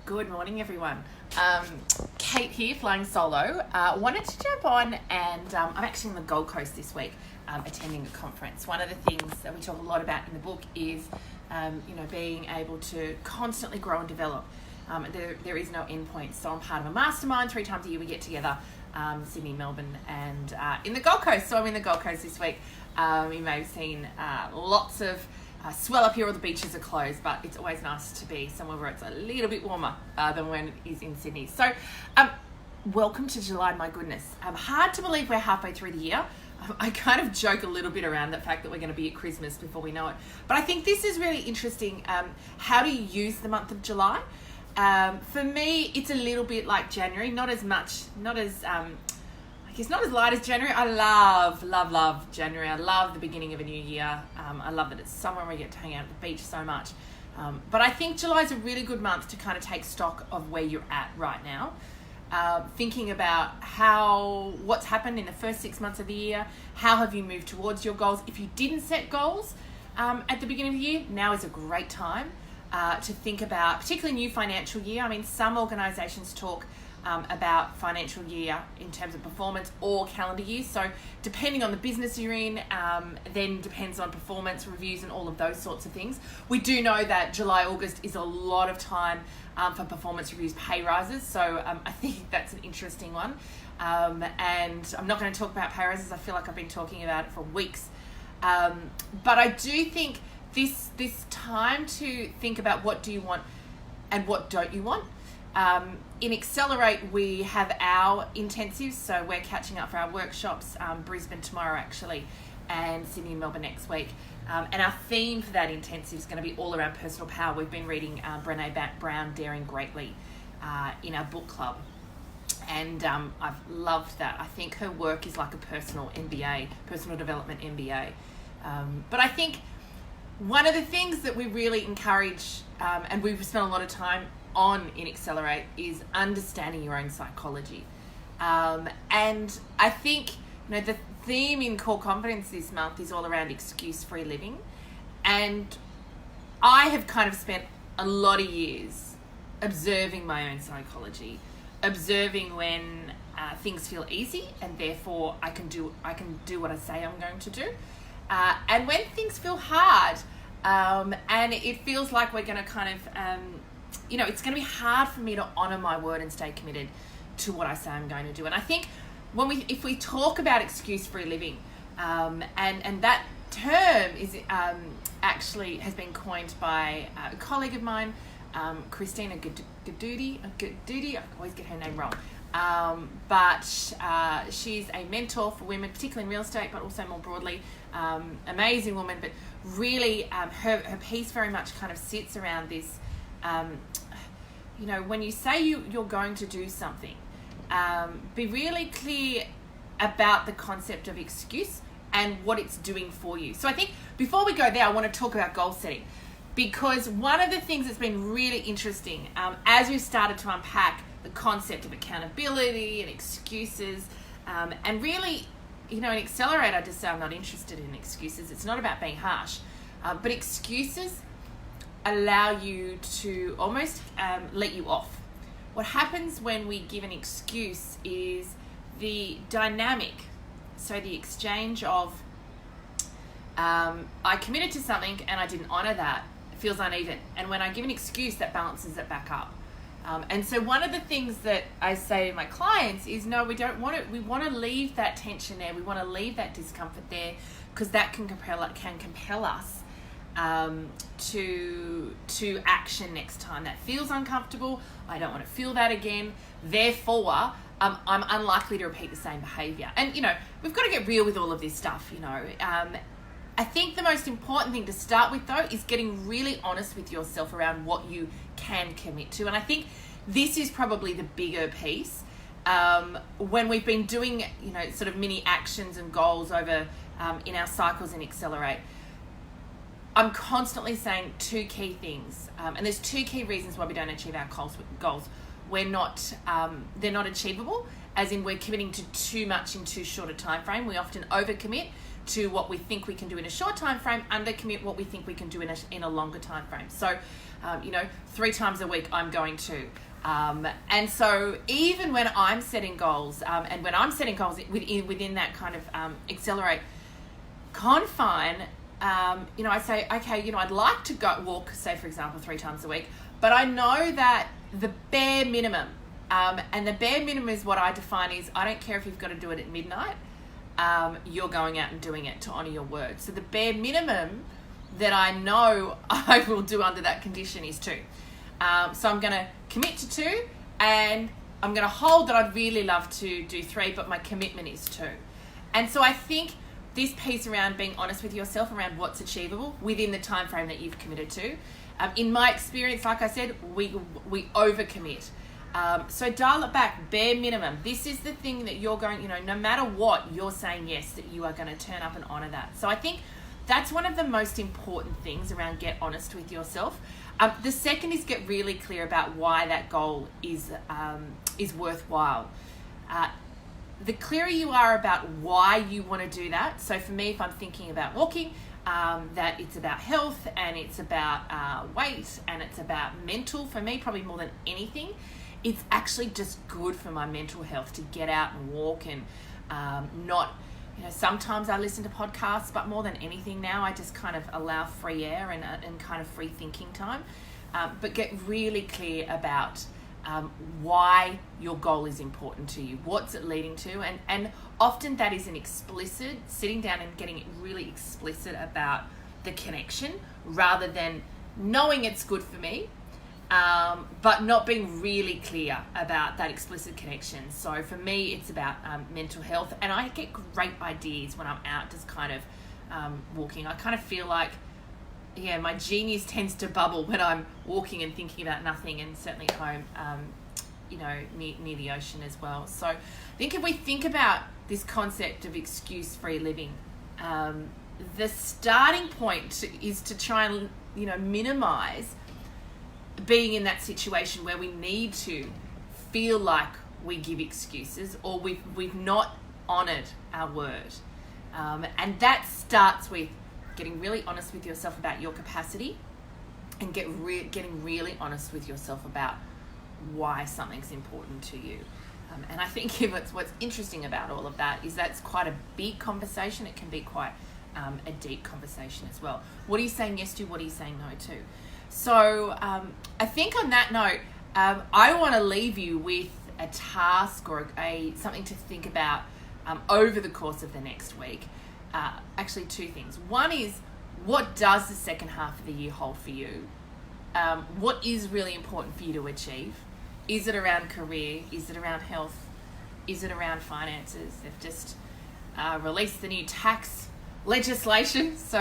Good morning, everyone. Kate here, flying solo. Wanted to jump on, and I'm actually in the Gold Coast this week, attending a conference. One of the things that we talk a lot about in the book is, being able to constantly grow and develop. There is no end point. So I'm part of a mastermind. 3 times a year we get together, Sydney, Melbourne, and in the Gold Coast. So I'm in the Gold Coast this week. You may have seen lots of swell up here, all the beaches are closed, but it's always nice to be somewhere where it's a little bit warmer than when it is in Sydney. So welcome to July, my goodness. Hard to believe we're halfway through the year. I kind of joke a little bit around the fact that we're going to be at Christmas before we know it. But I think this is really interesting. How do you use the month of July? For me, it's a little bit like January, not as light as January. I love January. I love the beginning of a new year. I love that it's summer and we get to hang out at the beach so much. But I think July is a really good month to kind of take stock of where you're at right now. Thinking about what's happened in the first 6 months of the year. How have you moved towards your goals? If you didn't set goals at the beginning of the year, now is a great time to think about, particularly new financial year. I mean, some organisations talk about financial year in terms of performance or calendar year. So depending on the business you're in, then depends on performance reviews and all of those sorts of things. We do know that July, August is a lot of time for performance reviews, pay rises. So I think that's an interesting one. And I'm not going to talk about pay rises. I feel like I've been talking about it for weeks. But I do think this time to think about what do you want and what don't you want. In Accelerate, we have our intensives, so we're catching up for our workshops, Brisbane tomorrow actually, and Sydney and Melbourne next week. And our theme for that intensive is going to be all around personal power. We've been reading Brené Brown, Daring Greatly, in our book club. And I've loved that. I think her work is like a personal MBA, personal development MBA. But I think one of the things that we really encourage, and we've spent a lot of time on in Accelerate, is understanding your own psychology. And I think the theme in Core Confidence this month is all around excuse-free living. And I have kind of spent a lot of years observing my own psychology, observing when things feel easy and therefore I can do what I say I'm going to do. And when things feel hard and it feels like we're going to kind of it's going to be hard for me to honour my word and stay committed to what I say I'm going to do. And I think if we talk about excuse-free living, and that term is actually has been coined by a colleague of mine, Christina Gadudi. I always get her name wrong. But she's a mentor for women, particularly in real estate, but also more broadly. Amazing woman, but really her piece very much kind of sits around this. When you say you're going to do something, be really clear about the concept of excuse and what it's doing for you. So I think before we go there, I want to talk about goal setting, because one of the things that's been really interesting as we've started to unpack the concept of accountability and excuses, and really, in Accelerate, I just say I'm not interested in excuses. It's not about being harsh, but excuses allow you to almost let you off. What happens when we give an excuse is the dynamic, so the exchange of I committed to something and I didn't honour that, it feels uneven. And when I give an excuse, that balances it back up. And so one of the things that I say to my clients is, no, we don't want it. We want to leave that tension there. We want to leave that discomfort there, because that can compel us to action next time. That feels uncomfortable. I don't want to feel that again. Therefore, I'm unlikely to repeat the same behaviour. And, we've got to get real with all of this stuff, I think the most important thing to start with, though, is getting really honest with yourself around what you can commit to. And I think this is probably the bigger piece. When we've been doing, sort of mini actions and goals over in our cycles in Accelerate, I'm constantly saying 2 key things. And there's 2 key reasons why we don't achieve our goals. They're not achievable, as in we're committing to too much in too short a time frame. We often overcommit, to what we think we can do in a short time frame, undercommit what we think we can do in a longer time frame. So, 3 times a week I'm going to. And so even when I'm setting goals, and when I'm setting goals within that kind of accelerate confine, I say, okay, I'd like to go walk, say for example, 3 times a week, but I know that the bare minimum, and the bare minimum is what I define is, I don't care if you've got to do it at midnight, you're going out and doing it to honor your word. So the bare minimum that I know I will do under that condition is 2. So I'm going to commit to 2, and I'm going to hold that I'd really love to do 3, but my commitment is 2. And so I think this piece around being honest with yourself around what's achievable within the time frame that you've committed to. In my experience, like I said, we overcommit. So dial it back, bare minimum. This is the thing that you're going, no matter what, you're saying yes, that you are going to turn up and honor that. So I think that's one of the most important things around get honest with yourself. The second is get really clear about why that goal is worthwhile. The clearer you are about why you want to do that. So for me, if I'm thinking about walking, that it's about health and it's about weight and it's about mental, for me, probably more than anything, it's actually just good for my mental health to get out and walk and not, sometimes I listen to podcasts, but more than anything now, I just kind of allow free air and kind of free thinking time, but get really clear about why your goal is important to you, what's it leading to, and often that is an explicit, sitting down and getting it really explicit about the connection, rather than knowing it's good for me, but not being really clear about that explicit connection. So for me, it's about mental health, and I get great ideas when I'm out just kind of walking. I kind of feel like, my genius tends to bubble when I'm walking and thinking about nothing, and certainly at home, near the ocean as well. So I think if we think about this concept of excuse-free living, the starting point is to try and, minimize being in that situation where we need to feel like we give excuses or we've not honored our word. And that starts with getting really honest with yourself about your capacity, and getting really honest with yourself about why something's important to you. And I think what's interesting about all of that is that's quite a big conversation. It can be quite a deep conversation as well. What are you saying yes to? What are you saying no to? So I think on that note, I want to leave you with a task or something to think about over the course of the next week. Actually, 2 things. One is, what does the second half of the year hold for you? What is really important for you to achieve? Is it around career? Is it around health? Is it around finances? They've just released the new tax legislation, so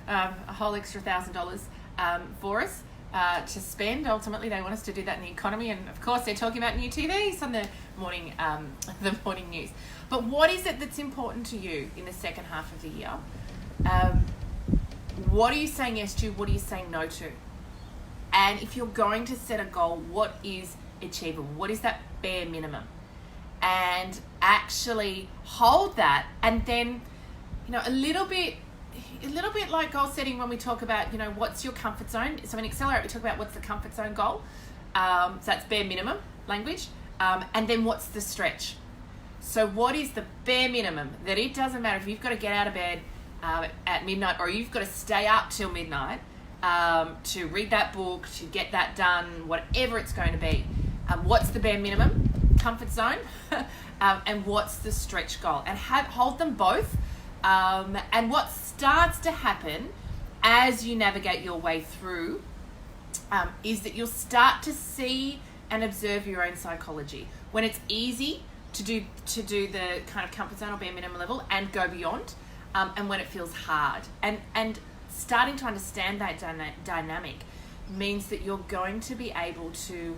a whole extra $1,000 for us to spend. Ultimately, they want us to do that in the economy, and of course, they're talking about new TVs on the morning news. But what is it that's important to you in the second half of the year? What are you saying yes to? What are you saying no to? And if you're going to set a goal, what is achievable? What is that bare minimum? And actually hold that, and then, a little bit like goal setting when we talk about, what's your comfort zone. So in Accelerate, we talk about what's the comfort zone goal. So that's bare minimum language. And then what's the stretch? So what is the bare minimum that it doesn't matter if you've got to get out of bed at midnight, or you've got to stay up till midnight to read that book, to get that done, whatever it's going to be. What's the bare minimum comfort zone? And what's the stretch goal? And hold them both. And what starts to happen as you navigate your way through is that you'll start to see and observe your own psychology. When it's easy to do the kind of comfort zone or bare minimum level and go beyond, and when it feels hard. And starting to understand that dynamic means that you're going to be able to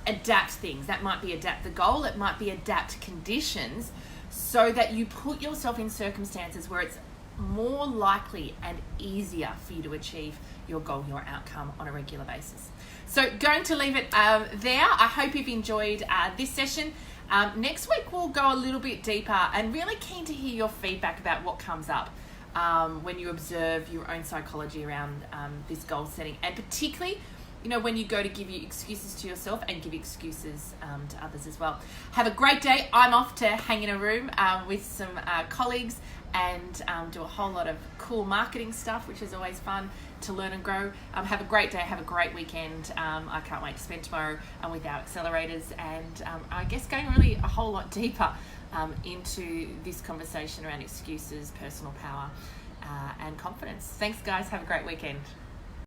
adapt things. That might be adapt the goal, it might be adapt conditions, so that you put yourself in circumstances where it's more likely and easier for you to achieve your goal, your outcome on a regular basis. So going to leave it there. I hope you've enjoyed this session. Next week, we'll go a little bit deeper and really keen to hear your feedback about what comes up when you observe your own psychology around this goal setting, and particularly, when you go to give you excuses to yourself and give excuses to others as well. Have a great day. I'm off to hang in a room with some colleagues and do a whole lot of cool marketing stuff, which is always fun to learn and grow. Have a great day. Have a great weekend. I can't wait to spend tomorrow with our accelerators and I guess going really a whole lot deeper into this conversation around excuses, personal power, and confidence. Thanks, guys. Have a great weekend.